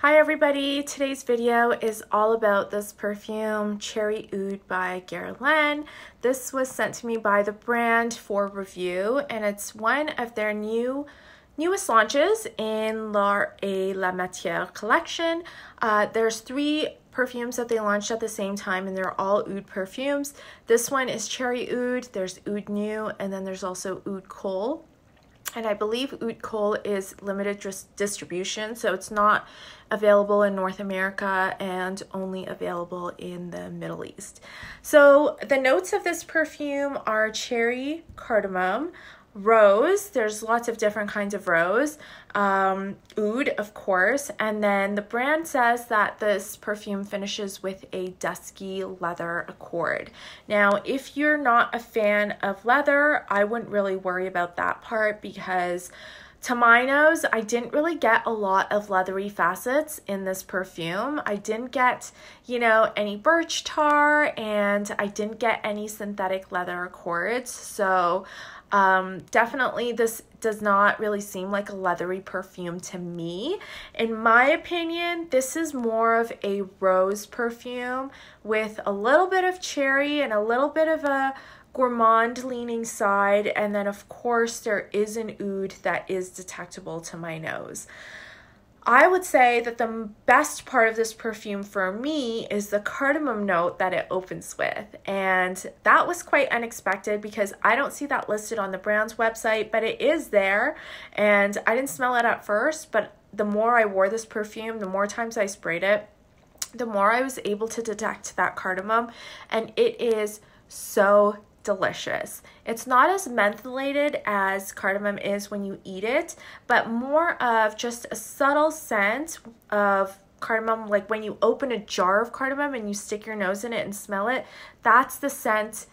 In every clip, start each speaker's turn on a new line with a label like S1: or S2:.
S1: Hi everybody, today's video is all about this perfume, Cherry Oud by Guerlain. This was sent to me by the brand for review, and it's one of their newest launches in La Matière collection. There's 3 perfumes that they launched at the same time, and they're all Oud perfumes. This one is Cherry Oud, there's Oud Nude, and then there's also Oud Kohl. And I believe Oud Kohl is limited distribution, so it's not available in North America and only available in the Middle East. So the notes of this perfume are cherry, cardamom, rose. There's lots of different kinds of rose, oud, of course, and then the brand says that this perfume finishes with a dusky leather accord. Now, if you're not a fan of leather, I wouldn't really worry about that part, because to my nose, I didn't really get a lot of leathery facets in this perfume. I didn't get, any birch tar, and I didn't get any synthetic leather accords. So definitely this does not really seem like a leathery perfume to me. In my opinion, this is more of a rose perfume with a little bit of cherry and a little bit of a gourmand leaning side, and then of course there is an oud that is detectable to my nose. I would say that the best part of this perfume for me is the cardamom note that it opens with, and that was quite unexpected because I don't see that listed on the brand's website, but it is there, and I didn't smell it at first, but the more I wore this perfume, the more times I sprayed it, the more I was able to detect that cardamom, and it is so delicious. It's not as mentholated as cardamom is when you eat it, but more of just a subtle scent of cardamom. Like when you open a jar of cardamom and you stick your nose in it and smell it, that's the scent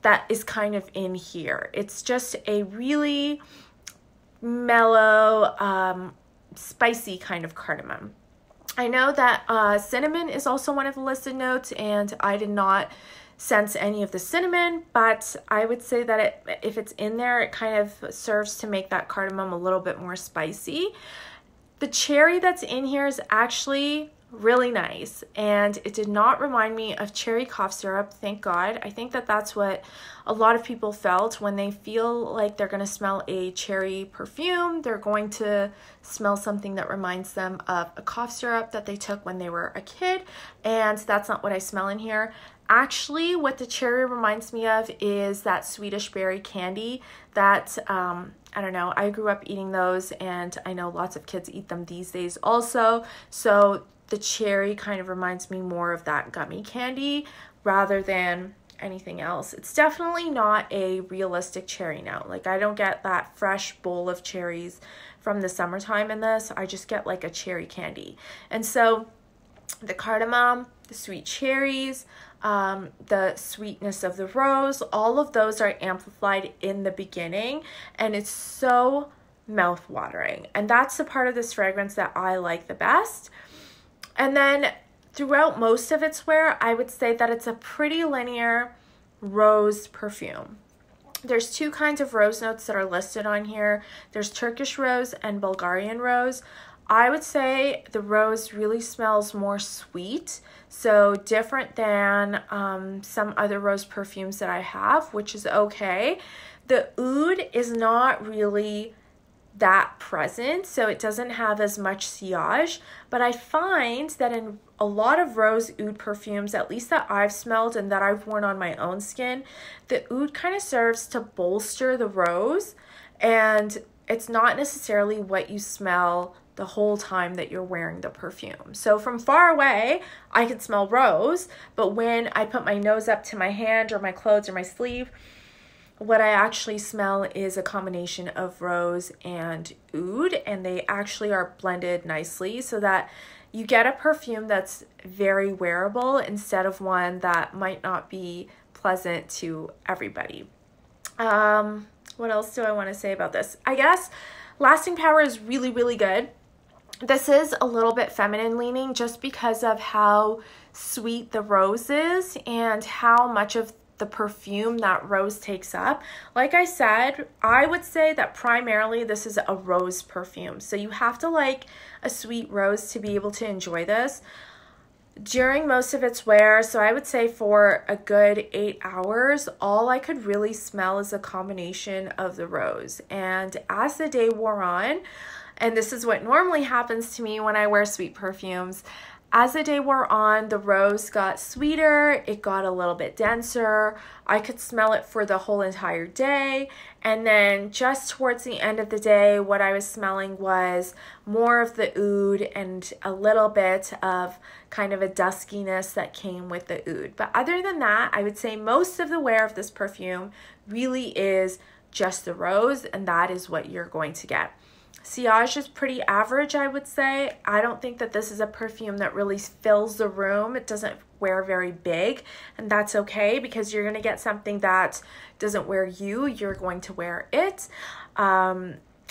S1: that is kind of in here. It's just a really mellow, spicy kind of cardamom. I know that cinnamon is also one of the listed notes, and I did not sense any of the cinnamon, but I would say that if it's in there, it kind of serves to make that cardamom a little bit more spicy. The cherry that's in here is actually really nice, and it did not remind me of cherry cough syrup, thank God. I think that that's what a lot of people felt when they feel like they're going to smell a cherry perfume. They're going to smell something that reminds them of a cough syrup that they took when they were a kid, and that's not what I smell in here. Actually, what the cherry reminds me of is that Swedish berry candy that, I don't know, I grew up eating those, and I know lots of kids eat them these days also. So the cherry kind of reminds me more of that gummy candy rather than anything else. It's definitely not a realistic cherry note. Like, I don't get that fresh bowl of cherries from the summertime in this. I just get like a cherry candy. And so the cardamom, the sweet cherries, the sweetness of the rose, all of those are amplified in the beginning, and it's so mouth-watering. And that's the part of this fragrance that I like the best. And then throughout most of its wear, I would say that it's a pretty linear rose perfume. There's 2 kinds of rose notes that are listed on here. There's Turkish rose and Bulgarian rose. I would say the rose really smells more sweet, so different than some other rose perfumes that I have, which is okay. The oud is not really that present, so it doesn't have as much sillage, but I find that in a lot of rose oud perfumes, at least that I've smelled and that I've worn on my own skin, the oud kind of serves to bolster the rose, and it's not necessarily what you smell the whole time that you're wearing the perfume. So from far away, I can smell rose, but when I put my nose up to my hand or my clothes or my sleeve, what I actually smell is a combination of rose and oud, and they actually are blended nicely so that you get a perfume that's very wearable instead of one that might not be pleasant to everybody. What else do I want to say about this? I guess lasting power is really, really good. This is a little bit feminine leaning just because of how sweet the rose is and how much of the perfume that rose takes up. Like I said, I would say that primarily this is a rose perfume. So you have to like a sweet rose to be able to enjoy this. During most of its wear, so I would say for a good 8 hours, all I could really smell is a combination of the rose. And as the day wore on, and this is what normally happens to me when I wear sweet perfumes, as the day wore on, the rose got sweeter, it got a little bit denser. I could smell it for the whole entire day. And then just towards the end of the day, what I was smelling was more of the oud and a little bit of kind of a duskiness that came with the oud. But other than that, I would say most of the wear of this perfume really is just the rose, and that is what you're going to get. Sillage is pretty average, I would say. I don't think that this is a perfume that really fills the room. It doesn't wear very big, and that's okay because you're going to get something that doesn't wear you. You're going to wear it.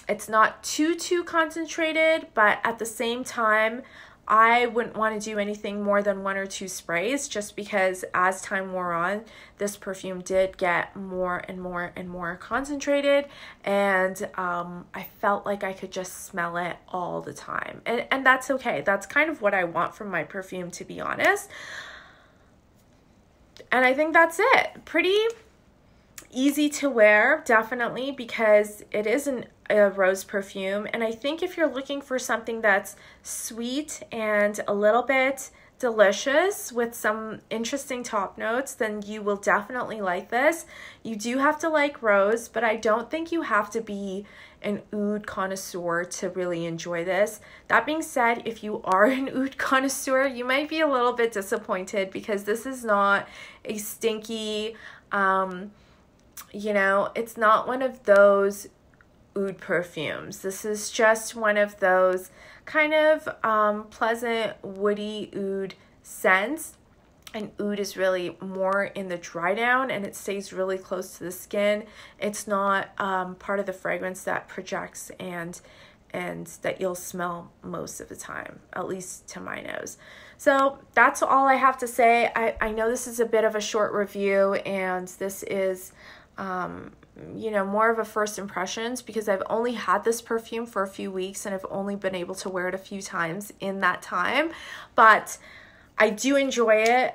S1: It's not too concentrated, but at the same time, I wouldn't want to do anything more than 1 or 2 sprays just because as time wore on, this perfume did get more and more concentrated, and I felt like I could just smell it all the time. And that's okay. That's kind of what I want from my perfume, to be honest. And I think that's it. Pretty easy to wear, definitely, because it is a rose perfume. And I think if you're looking for something that's sweet and a little bit delicious with some interesting top notes, then you will definitely like this. You do have to like rose, but I don't think you have to be an oud connoisseur to really enjoy this. That being said, if you are an oud connoisseur, you might be a little bit disappointed because this is not a stinky, you know, it's not one of those oud perfumes. This is just one of those kind of pleasant woody oud scents. And oud is really more in the dry down, and it stays really close to the skin. It's not part of the fragrance that projects and that you'll smell most of the time, at least to my nose. So that's all I have to say. I know this is a bit of a short review, and this is you know, more of a first impressions because I've only had this perfume for a few weeks and I've only been able to wear it a few times in that time, but I do enjoy it.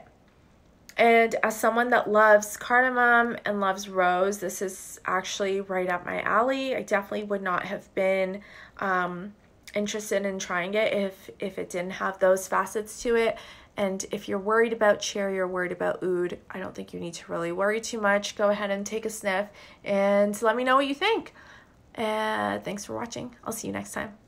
S1: And as someone that loves cardamom and loves rose, this is actually right up my alley. I definitely would not have been interested in trying it if it didn't have those facets to it. And if you're worried about cherry or worried about oud, I don't think you need to really worry too much. Go ahead and take a sniff and let me know what you think. Thanks for watching. I'll see you next time.